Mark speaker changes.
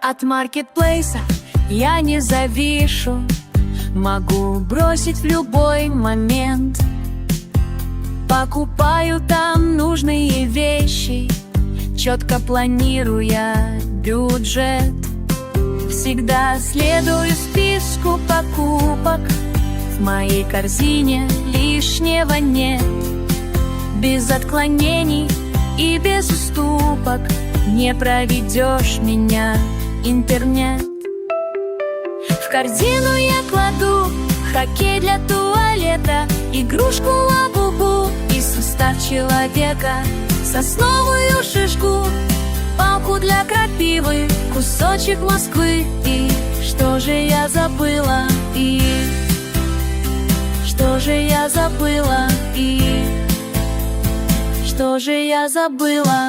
Speaker 1: От маркетплейса я не завишу, могу бросить в любой момент. Покупаю там нужные вещи, четко планируя бюджет. Всегда следую списку покупок, в моей корзине лишнего нет. Без отклонений и без уступок не проведешь меня, интернет. В корзину я кладу хоккей для туалета, игрушку лабубу и сустав человека, сосновую шишку, палку для крапивы, кусочек Москвы. И что же я забыла? И что же я забыла? И что же я забыла?